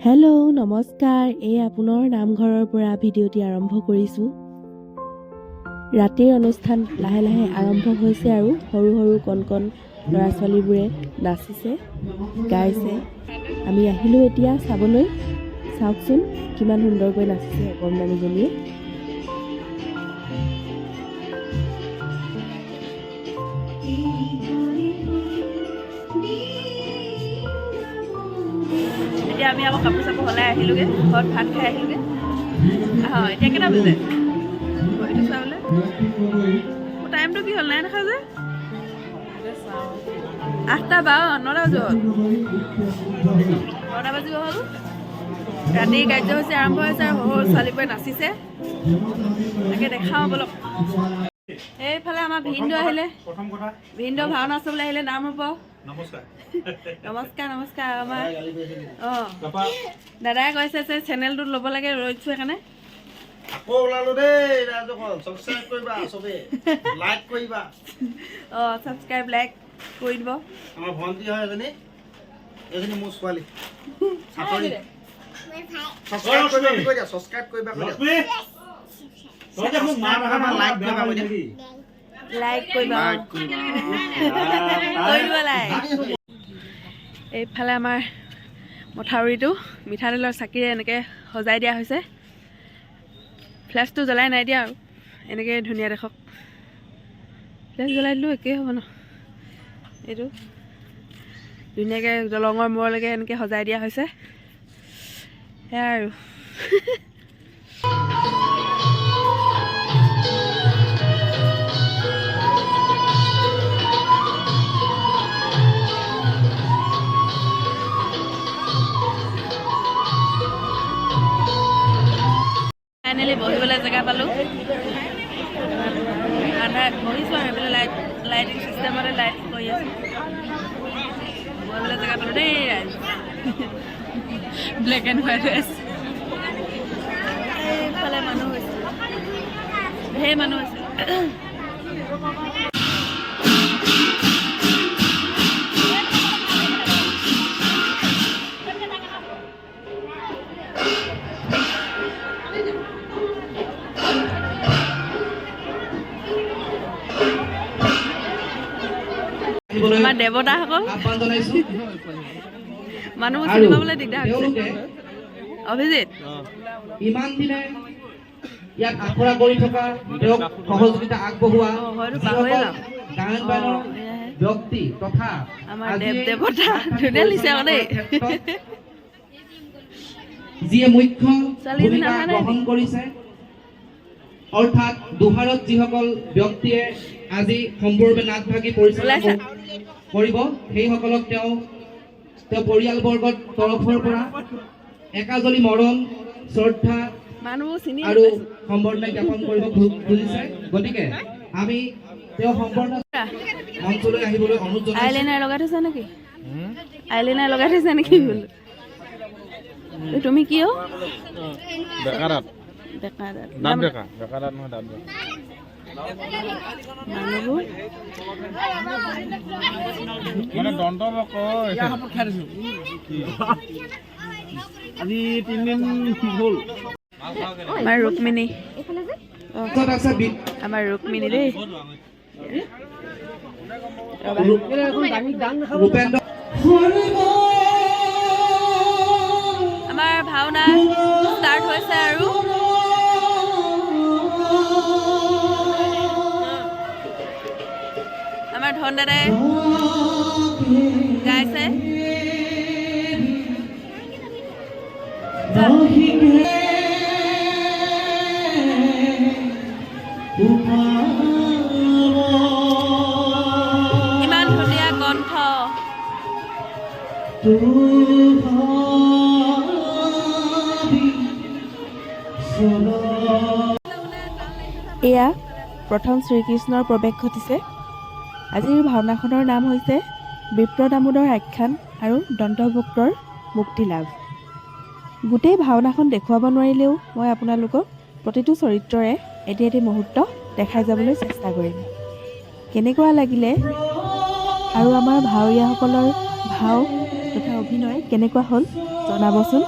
Hello' নমস্কাৰ। এই আপোনাৰ নামঘৰৰ পৰা ভিডিঅ'টি আৰম্ভ কৰিছোঁ। ৰাতিৰ অনুষ্ঠান লাহে লাহে আৰম্ভ হৈছে আৰু সৰু সৰু কণ কণ ল'ৰা ছোৱালীবোৰে নাচিছে, গাইছে। আমি আহিলোঁ এতিয়া চাবলৈ। চাওকচোন কিমান সুন্দৰকৈ নাচিছে অকণমানিজনীয়ে। এতিয়া আমি আকৌ কাপোৰ চাপোৰ সলাই আহিলোগৈ, ঘৰত ভাত খাই আহিলোগৈ। এতিয়া কেইটা বাজে এইটো চাবলৈ? মোৰ টাইমটো কি হ'ল নাই দেখা যে? 8টা 9টা বাজিব হ'ল। 9টা বাজিব হ'ল। ৰাতিৰ কাৰ্যসূচী আৰম্ভ হৈছে আৰু সৰু ছোৱালীবোৰে নাচিছে। তাকে দেখাওঁ বলক। এইফালে আমাৰ ভিনদেউ আহিলে। ভিনদেউ ভাওনা চাবলৈ আহিলে। নাম হ'ব নমস্কাৰ। নমস্কাৰ। আমাৰ দাদাই কৈছে যে চেনেলটোত ল'ব লাগে, ৰৈছোঁ সেইকাৰণে। আকৌ ওলালো দেই ৰাজখন, সাবস্ক্ৰাইব কৰিবা চবে, লাইক কৰিবা। সাবস্ক্ৰাইব লাইক কৰি দিব। আমাৰ ভণ্টি হয় এজনী মোৰ ছোৱালী। চাকৰি সাবস্ক্ৰাইব কৰিবা কৈ দিয়া, সাবস্ক্ৰাইব কৰিবা কৈ দিয়া। লাইক কৰিবা কৈ দিয়া। লাইক কৰিবা। এইফালে আমাৰ মথাউৰিটো মিঠাতেলৰ চাকিৰে এনেকৈ সজাই দিয়া হৈছে। ফ্লেছটো জ্বলাই নাই দিয়া আৰু এনেকৈ ধুনীয়া দেখক। ফ্লেছ জ্বলাই দিলেও একেই হ'ব ন। এইটো ধুনীয়াকৈ দলঙৰ মূৰলৈকে এনেকৈ সজাই দিয়া হৈছে। সেয়া আৰু ফাইনেলি বহিবলৈ জেগা পালোঁ। আন্ধাৰ বহিছোঁ আৰু এইফালে লাইটিং চিষ্টেমতে লাইট কৰি আছোঁ। বহিবলৈ জেগা পালোঁ দেই। Black and white dress. এইফালে মানুহ হৈছে, ঢেৰ মানুহ হৈছে। আমাৰ দেৱতাসকল মানুহবোৰ চিনি পাবলৈ দিগদাৰ হৈছে। অভিজিত ইমান দিনে ইয়াত আখৰা কৰি থকা তেওঁক সহযোগিতা আগবঢ়োৱা গায়ন বায়নৰ ব্যক্তি তথা আমাৰ দেৱতা ধুনীয়া লিছে আকৌ দেই। যিয়ে মুখ্য ভূমিকা গ্ৰহণ কৰিছে, অৰ্থাৎ দুহাৰত যিসকল ব্যক্তিয়ে আজি সম্পূৰ্ণৰূপে নাটভাগী পৰিচালনা কৰিব, সেইসকলক তেওঁ পৰিয়ালবৰ্গৰ তৰফৰ পৰা একাজলি মৰম, শ্ৰদ্ধা আৰু সম্বৰ্ধনা জ্ঞাপন কৰিব খুজিছে। গতিকে আমি তেওঁ সম্পূৰ্ণ মঞ্চলৈ আহিবলৈ অনুৰোধ জনাইছো। আইলাইনাৰ লগাই থৈছা নেকি? আইলাইনাৰ লগাই থৈছা নেকি বোলো? তুমি কি অ? বেকাৰাত মানুহবোৰ মানে দন্ত আজি 3 দিন হ'ল। আমাৰ ৰুক্মিণী, আমাৰ ৰুক্মিণী দেই। আমাৰ ভাওনা ষ্টাৰ্ট হৈছে আৰু আমাৰ ধন দাদাই গাইছে। ইমান ধুনীয়া কণ্ঠ। এয়া প্ৰথম শ্ৰীকৃষ্ণৰ প্ৰৱেশ ঘটিছে। আজিৰ ভাওনাখনৰ নাম হৈছে বিপ্ৰ দামোদৰ আখ্যান আৰু দন্তভুক্তৰ মুক্তি লাভ। গোটেই ভাওনাখন দেখুৱাব নোৱাৰিলেও মই আপোনালোকক প্ৰতিটো চৰিত্ৰৰে এটি এটি মুহূৰ্ত দেখাই যাবলৈ চেষ্টা কৰিম। কেনেকুৱা লাগিলে আৰু আমাৰ ভাৱৰীয়াসকলৰ ভাও তথা অভিনয় কেনেকুৱা হ'ল জনাবচোন।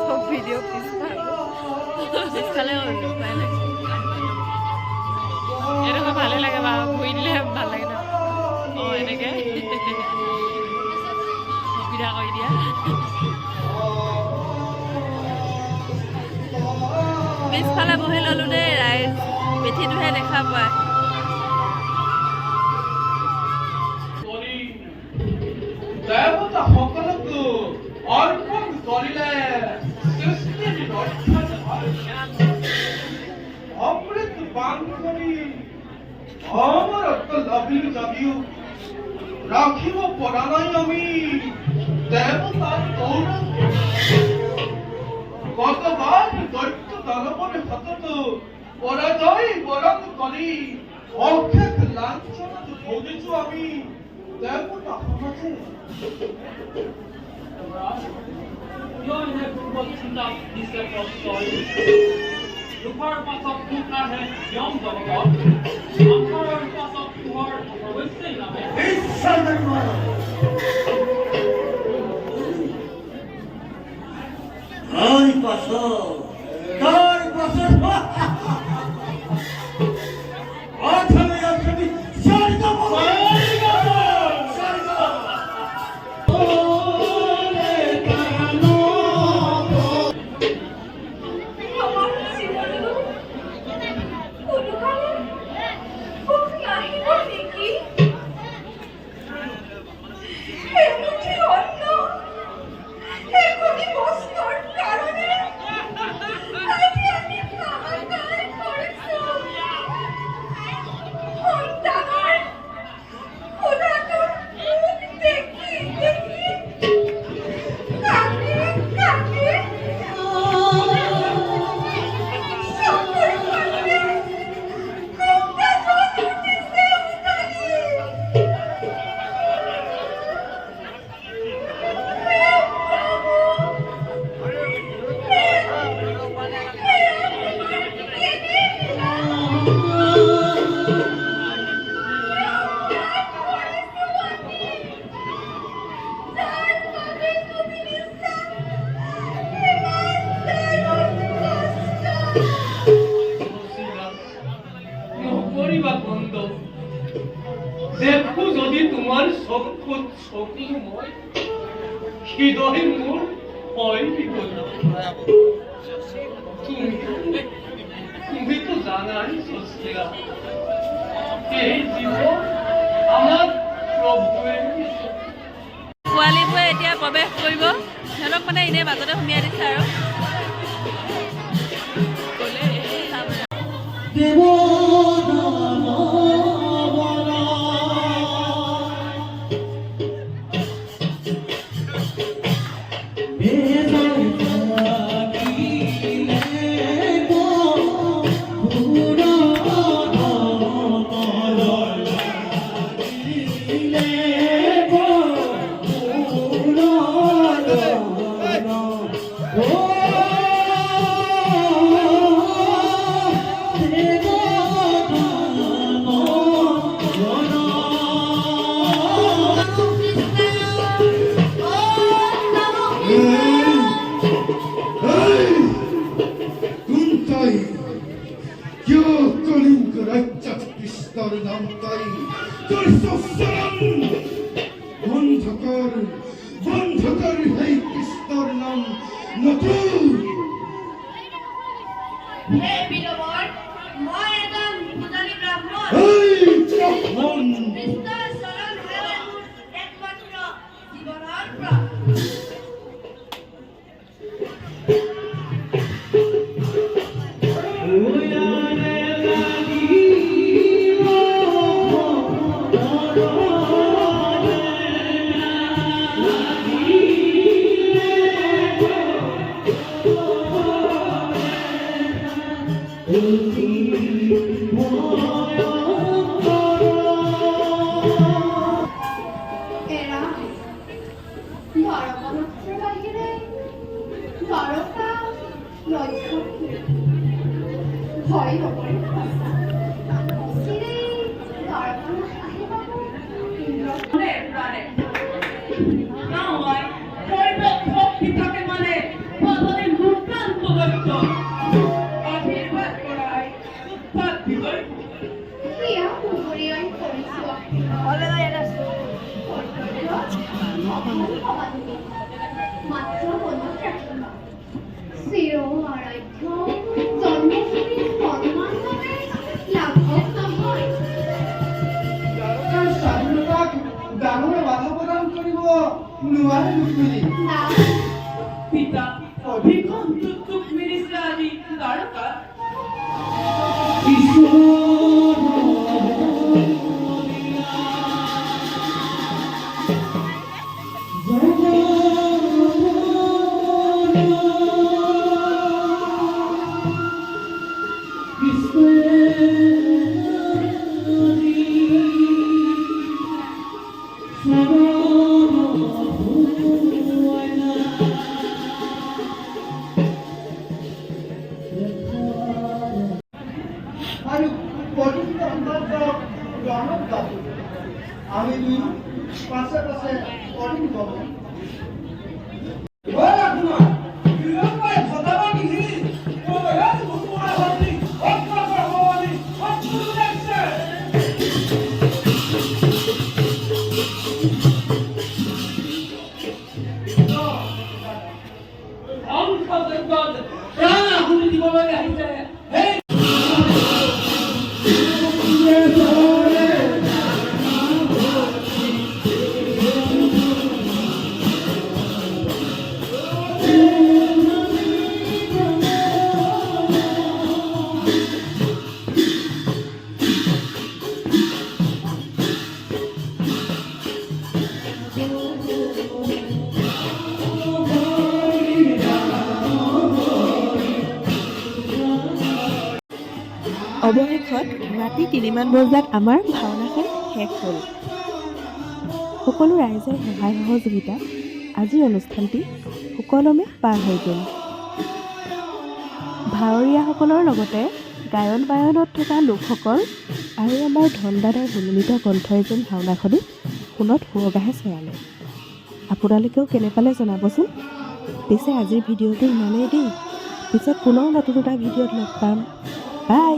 সব ভিডিও পিছফালে উপায় নাই এৰকম ভালে লাগে বা ঘুৰি দিলে ভাল লাগে ন এনেকে সুবিধা কৰি দিয়া পিছফালে বহি ললো দেই ৰাইজ পিঠিটোহে দেখা পায় দেৱতা সকলকো অৰ্পণ কৰিলে সৃষ্টিৰ ৰক্ষা অমৃত পান কৰি অমৰত্ব লাভিল যদিও ৰাখিব পৰা নাই আমি দেৱতাৰ গৌৰৱ ভগৱান দৈত্য দানৱৰ হাতত পৰাজয় বৰণ কৰি অশেষ লাঞ্ছনাত ভুগিছো আমি দেৱতা সমাজে দুখৰ পাছত সুখ আহে নিয়ম জগতত অন্তৰৰ পাছত পোহৰ অৱশ্যেই নাহে দেখো যদি তোমাৰ সম্পদ সকল মই হৃদয় মোৰ হয় বিপদ তুমি তো জানাই সুশীলা এই জীবন আমাৰ প্ৰভুৱে পোৱালিবোৰে এতিয়া প্ৰৱেশ কৰিব সিহঁতক মানে এনেই মাজতে সুমিয়াই দিছে আৰু গ'লে এৰা ধৰ্মনক্ষত্ৰেৰ বাহিৰে দ্বাৰকা লক্ষ্য ভয় নকৰে শ্ৰী দ্বাৰকানাথ আহিবাবু প্রাণে প্রাণে না হয় পরিবেশ ভক্তি থাকে মানে কতদিন দুর্দান্ত দৈত্য আশীর্বাদ করায় উৎপাদ বিজয় ক্রিয়া পুরীয়াই কৰিছো মাত্ৰ মনত ৰাখিবা চিৰ আৰাধ্য জন্মভূমি সন্মান বাবে লাভক নহয় দ্বাৰকাৰ স্বাধীনতাক ডাঙৰে বাধা প্ৰদান কৰিব নোৱাৰে ৰুক্মিণী না পিতা অভিজ্ঞ যুগ মিলিছে আজি দ্বাৰকা আৰু প্ৰতিটো অন্তৰ্গত গানত গাব আমি দুয়ো পাছে পাছে কৰিম গাব প্ৰাণ আহুতি দিবলৈ আহিছে সেই অৱশেষত ৰাতি 3মান বজাত আমাৰ ভাওনাখন শেষ হ'ল। সকলো ৰাইজৰ সহায় সহযোগিতাত আজিৰ অনুষ্ঠানটি সুকলমে পাৰ হৈ গ'ল। ভাৱৰীয়াসকলৰ লগতে গায়ন বায়নত থকা লোকসকল আৰু আমাৰ ধনদাদাৰ সুললিত কণ্ঠই যেন ভাওনাখনি সোণত সুৱগাহে চৰালে। আপোনালোকেও কেনে পালে জনাবচোন। পিছে আজিৰ ভিডিঅ'টো ইমানেই দেই। পিছত পুনৰ নতুন এটা ভিডিঅ'ত লগ পাম। বাই।